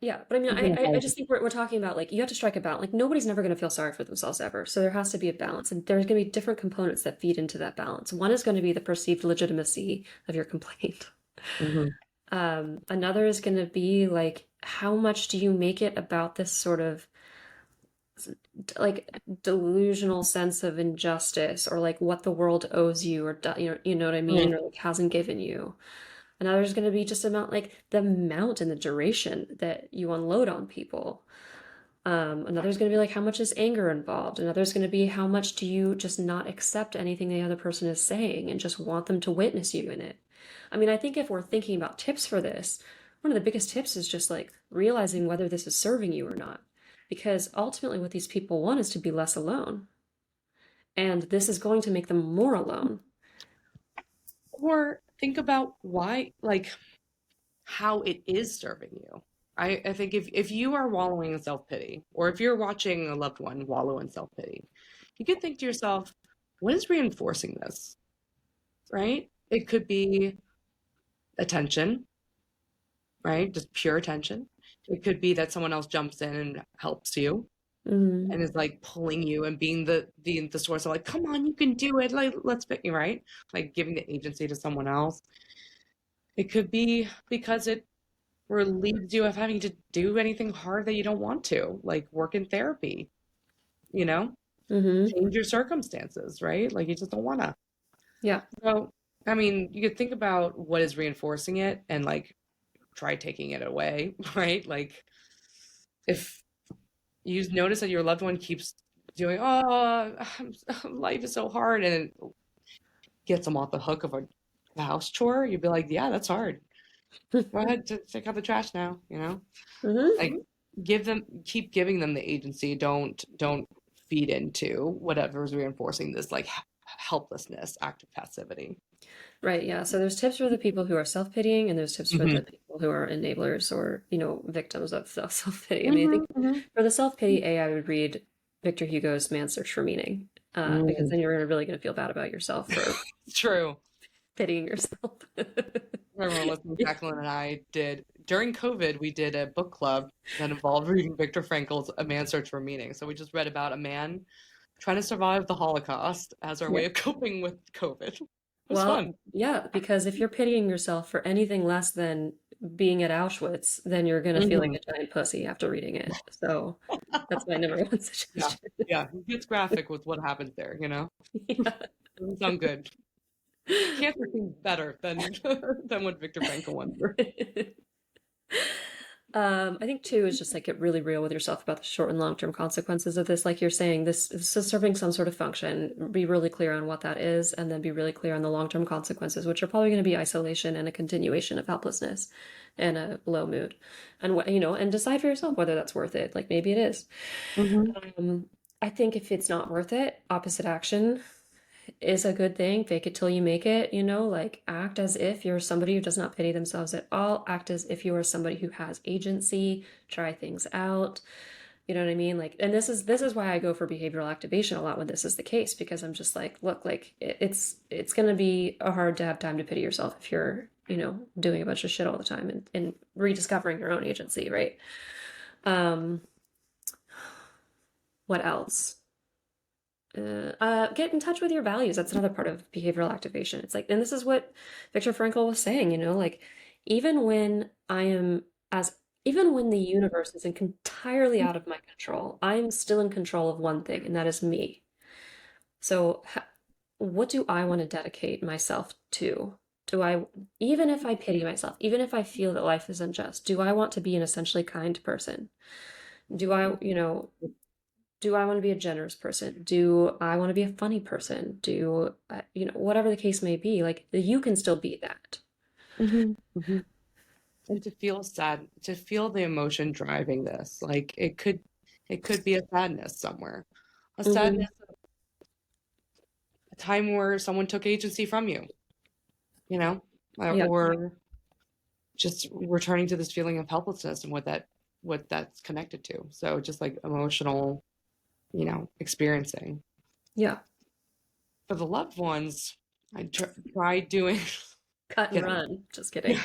yeah, but I mean, I just think we're talking about like you have to strike a balance. Like nobody's never going to feel sorry for themselves ever. So there has to be a balance, and there's going to be different components that feed into that balance. One is going to be the perceived legitimacy of your complaint.
Mhm.
Another is going to be like how much do you make it about this sort of like delusional sense of injustice or like what the world owes you or you know what I mean, or like hasn't given you. Another is going to be just about like the amount and the duration that you unload on people. Another is going to be like how much is anger involved. Another is going to be how much do you just not accept anything the other person is saying and just want them to witness you in it. I mean, I think if we're thinking about tips for this, one of the biggest tips is just like realizing whether this is serving you or not. Because ultimately, what these people want is to be less alone. And this is going to make them more alone.
Or think about why, like how it is serving you. I think if you are wallowing in self-pity, or if you're watching a loved one wallow in self-pity, you could think to yourself, what is reinforcing this? Right? It could be attention, right? Just pure attention. It could be that someone else jumps in and helps you
Mm-hmm.
and is like pulling you and being the source of like, come on, you can do it. Like, let's pick you, right? Like giving the agency to someone else. It could be because it relieves you of having to do anything hard that you don't want to, like work in therapy, you know,
Mm-hmm.
change your circumstances, right? Like you just don't want to.
Yeah.
So, I mean, you could think about what is reinforcing it and like try taking it away, right? Like if you notice that your loved one keeps doing, oh, life is so hard, and it gets them off the hook of a house chore, you'd be like, yeah, that's hard. Go ahead, take out the trash now, you know?
Mm-hmm.
Like keep giving them the agency. Don't feed into whatever's reinforcing this like helplessness, active passivity.
Right, yeah. So there's tips for the people who are self-pitying, and there's tips for the
Hmm.
people who are enablers or, victims of self-pity. I mean, I
Hmm.
think
Hmm.
for the self-pity A, I would read Victor Hugo's Man's Search for Meaning, because
Mm.
then you're really going to feel bad about yourself for
True.
pitying yourself.
I remember listening, Jacqueline and I during COVID, we did a book club that involved reading Viktor Frankl's A Man's Search for Meaning. So we just read about a man trying to survive the Holocaust as our
Yeah.
way of coping with COVID. It was fun.
Well, yeah, because if you're pitying yourself for anything less than being at Auschwitz, then you're gonna feel like
Hmm.
a giant pussy after reading it. So that's my number one
Yeah.
suggestion.
Yeah. It gets graphic with what happens there, you know?
Yeah.
Doesn't sound good. Cancer seems better than than what Viktor Frankl went through.
I think too is just like get really real with yourself about the short and long-term consequences of this. Like you're saying, this is serving some sort of function. Be really clear on what that is, and then be really clear on the long-term consequences, which are probably going to be isolation and a continuation of helplessness and a low mood. And what, and decide for yourself whether that's worth it. Like maybe it is.
Hmm.
Um, I think if it's not worth it, opposite action is a good thing. Fake it till you make it, like act as if you're somebody who does not pity themselves at all. Act as if you are somebody who has agency, try things out. You know what I mean? Like, and this is why I go for behavioral activation a lot when this is the case, because I'm just like, look, like it's gonna be hard to have time to pity yourself if you're, doing a bunch of shit all the time and rediscovering your own agency, right? Um, what else? Get in touch with your values. That's another part of behavioral activation. It's like, and this is what Viktor Frankl was saying, like even when I am as even when the universe is entirely out of my control, I'm still in control of one thing, and that is me. So, what do I want to dedicate myself to? Do I, even if I pity myself, even if I feel that life is unjust, do I want to be an essentially kind person? Do I, do I want to be a generous person? Do I want to be a funny person? Do whatever the case may be, like you can still be that.
Hmm. Hmm. And to feel sad, to feel the emotion driving this, like it could be a sadness somewhere, a
Hmm.
sadness, a time where someone took agency from you, you know,
Yeah.
or just returning to this feeling of helplessness and what that's connected to. So just like emotional, experiencing.
Yeah.
For the loved ones, I tried doing,
Cut and
kidding,
run. Just kidding.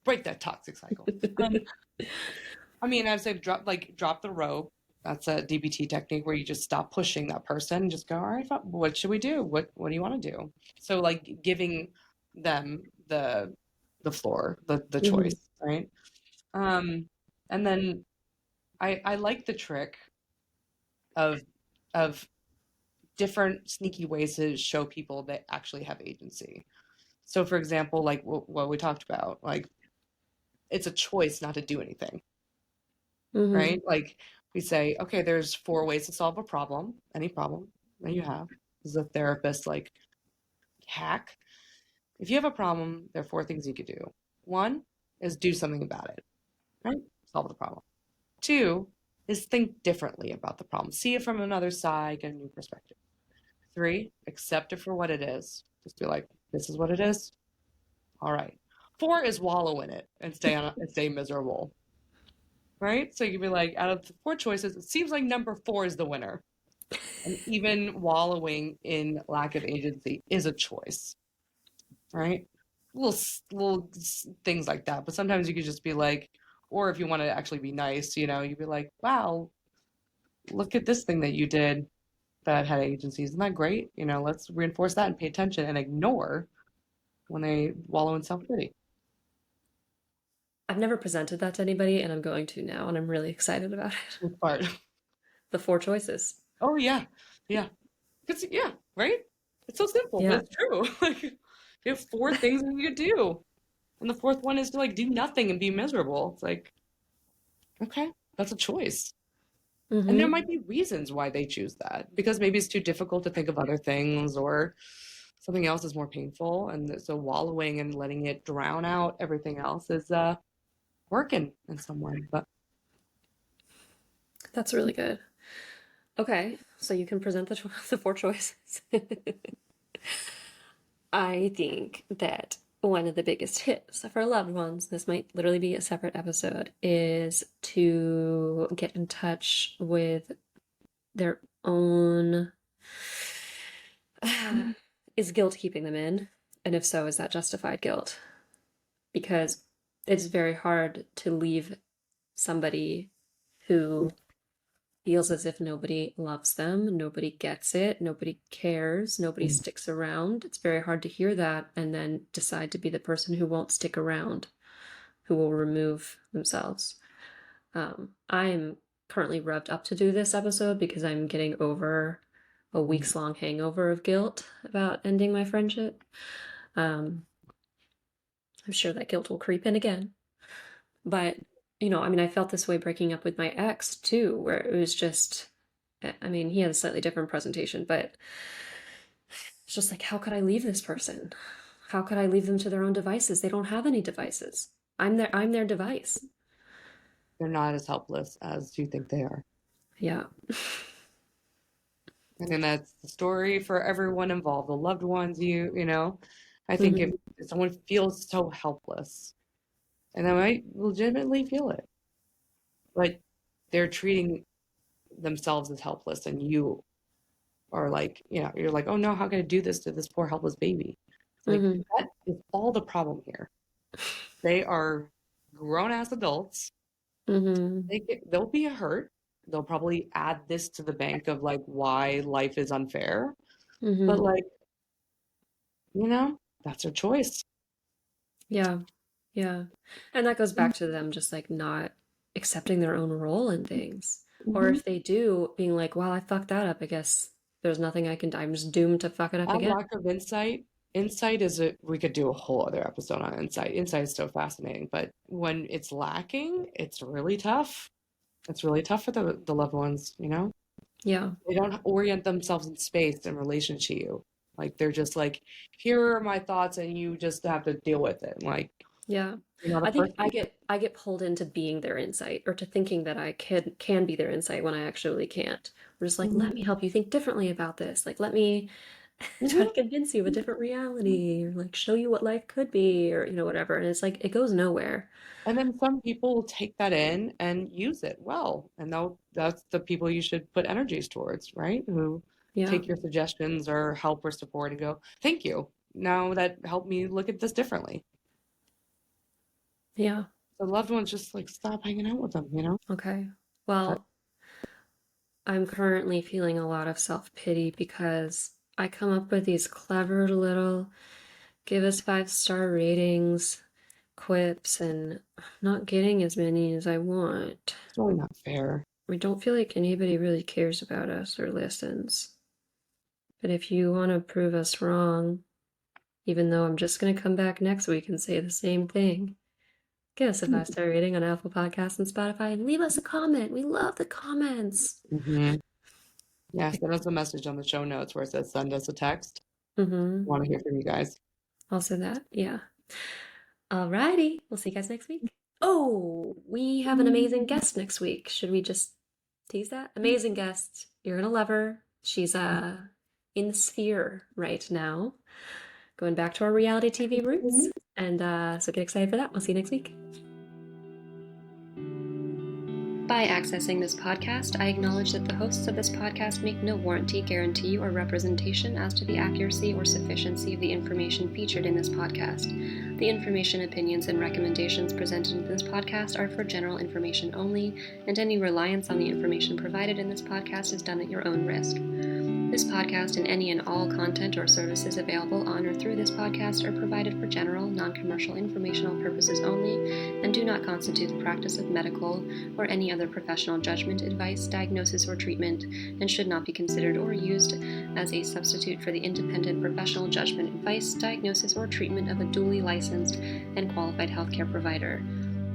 break that toxic cycle. I mean, I'd say drop the rope. That's a DBT technique where you just stop pushing that person and just go, all right, what should we do? What do you want to do? So like giving them the floor, the
Hmm.
choice, right? Um, and then I like the trick of of different sneaky ways to show people that actually have agency. So for example, like what we talked about, like it's a choice not to do anything,
Hmm.
right? Like we say, okay, there's four ways to solve a problem, any problem that you have. As a therapist, like hack. If you have a problem, there are four things you could do. One is do something about it, right? Solve the problem. Two is think differently about the problem. See it from another side, get a new perspective. Three, accept it for what it is. Just be like, this is what it is. All right. Four is wallow in it and stay miserable. Right? So you'd be like, out of the four choices, it seems like number four is the winner. And even wallowing in lack of agency is a choice, right? Little things like that. But sometimes you could just be like, or if you want to actually be nice, you'd be like, wow, look at this thing that you did that had agency. Isn't that great? Let's reinforce that and pay attention and ignore when they wallow in self pity.
I've never presented that to anybody, and I'm going to now, and I'm really excited about it.
Part.
The four choices.
Oh yeah, yeah. Yeah, right. It's so simple, but
Yeah.
it's true. Like you have four things that you could do, and the fourth one is to like do nothing and be miserable. It's like okay, that's a choice. And there
Hmm.
might be reasons why they choose that because maybe it's too difficult to think of other things or something else is more painful. And so wallowing and letting it drown out everything else is working in some way. But
That's really good. Okay, so you can present the four choices. I think that one of the biggest hits for loved ones, this might literally be a separate episode, is to get in touch with their own. Is guilt keeping them in? And if so, is that justified guilt? Because it's very hard to leave somebody who feels as if nobody loves them, nobody gets it, nobody cares, nobody sticks around. It's very hard to hear that and then decide to be the person who won't stick around, who will remove themselves. I'm currently revved up to do this episode because I'm getting over a week's long hangover of guilt about ending my friendship. I'm sure that guilt will creep in again. But, I mean, I felt this way breaking up with my ex too, where it was just, I mean, he had a slightly different presentation, but it's just like, how could I leave this person? How could I leave them to their own devices? They don't have any devices. I'm their device.
They're not as helpless as you think they are.
Yeah.
And then that's the story for everyone involved, the loved ones, I think
Mm-hmm.
if someone feels so helpless, and they might legitimately feel it, but they're treating themselves as helpless, and you are like, you're like, oh no, how can I do this to this poor helpless baby? It's like,
Mm-hmm.
that is all the problem here. They are grown ass adults.
Mm-hmm.
They'll be hurt. They'll probably add this to the bank of like why life is unfair. But
Mm-hmm.
like, that's their choice.
Yeah. Yeah. And that goes back to them just like not accepting their own role in things. Or
Mm-hmm.
if they do, being like, well, I fucked that up. I guess there's nothing I can do. I'm just doomed to fuck it up
That
again.
lack of insight, we could do a whole other episode on insight. Insight is so fascinating, but when it's lacking, it's really tough. It's really tough for the loved ones.
Yeah.
They don't orient themselves in space in relation to you. Like they're just like, here are my thoughts, and you just have to deal with it. Like
Yeah.
you're not a
I think I
person.
get I get pulled into being their insight or to thinking that I can be their insight when I actually can't. We're just like, let
Hmm.
me help you think differently about this. Like, let me try to
Hmm.
convince you of a different reality or like show you what life could be or whatever. And it's like it goes nowhere.
And then some people will take that in and use it well, and that's the people you should put energies towards, right? Who
Yeah.
take your suggestions or help or support and go, thank you. Now that helped me look at this differently.
Yeah.
The loved ones just like stop hanging out with them.
Okay.
That-
Well, I'm currently feeling a lot of self-pity because I come up with these clever little give us 5-star ratings, quips, and I'm not getting as many as I want.
It's really not fair.
I don't feel like anybody really cares about us or listens. But if you want to prove us wrong, even though I'm just going to come back next week and say the same thing, give us a 5-star rating on Apple Podcasts and Spotify and leave us a comment. We love the comments.
Hmm. Yeah, send us a message on the show notes where it says send us a text.
Mm-hmm.
Want to hear from you guys.
Also that, yeah. Alrighty, we'll see you guys next week. Oh, we have an amazing guest next week. Should we just tease that? Amazing guest. You're gonna love her. She's in the sphere right now, going back to our reality TV roots. And so get excited for that. We'll see you next week. By accessing this podcast, I acknowledge that the hosts of this podcast make no warranty, guarantee, or representation as to the accuracy or sufficiency of the information featured in this podcast. The information, opinions, and recommendations presented in this podcast are for general information only, and any reliance on the information provided in this podcast is done at your own risk. This podcast and any and all content or services available on or through this podcast are provided for general, non-commercial informational purposes only and do not constitute the practice of medical or any other professional judgment, advice, diagnosis, or treatment and should not be considered or used as a substitute for the independent professional judgment, advice, diagnosis, or treatment of a duly licensed and qualified healthcare provider.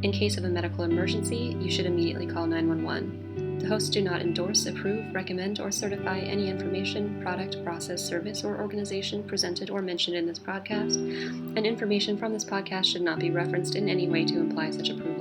In case of a medical emergency, you should immediately call 911. The hosts do not endorse, approve, recommend, or certify any information, product, process, service, or organization presented or mentioned in this podcast, and information from this podcast should not be referenced in any way to imply such approval.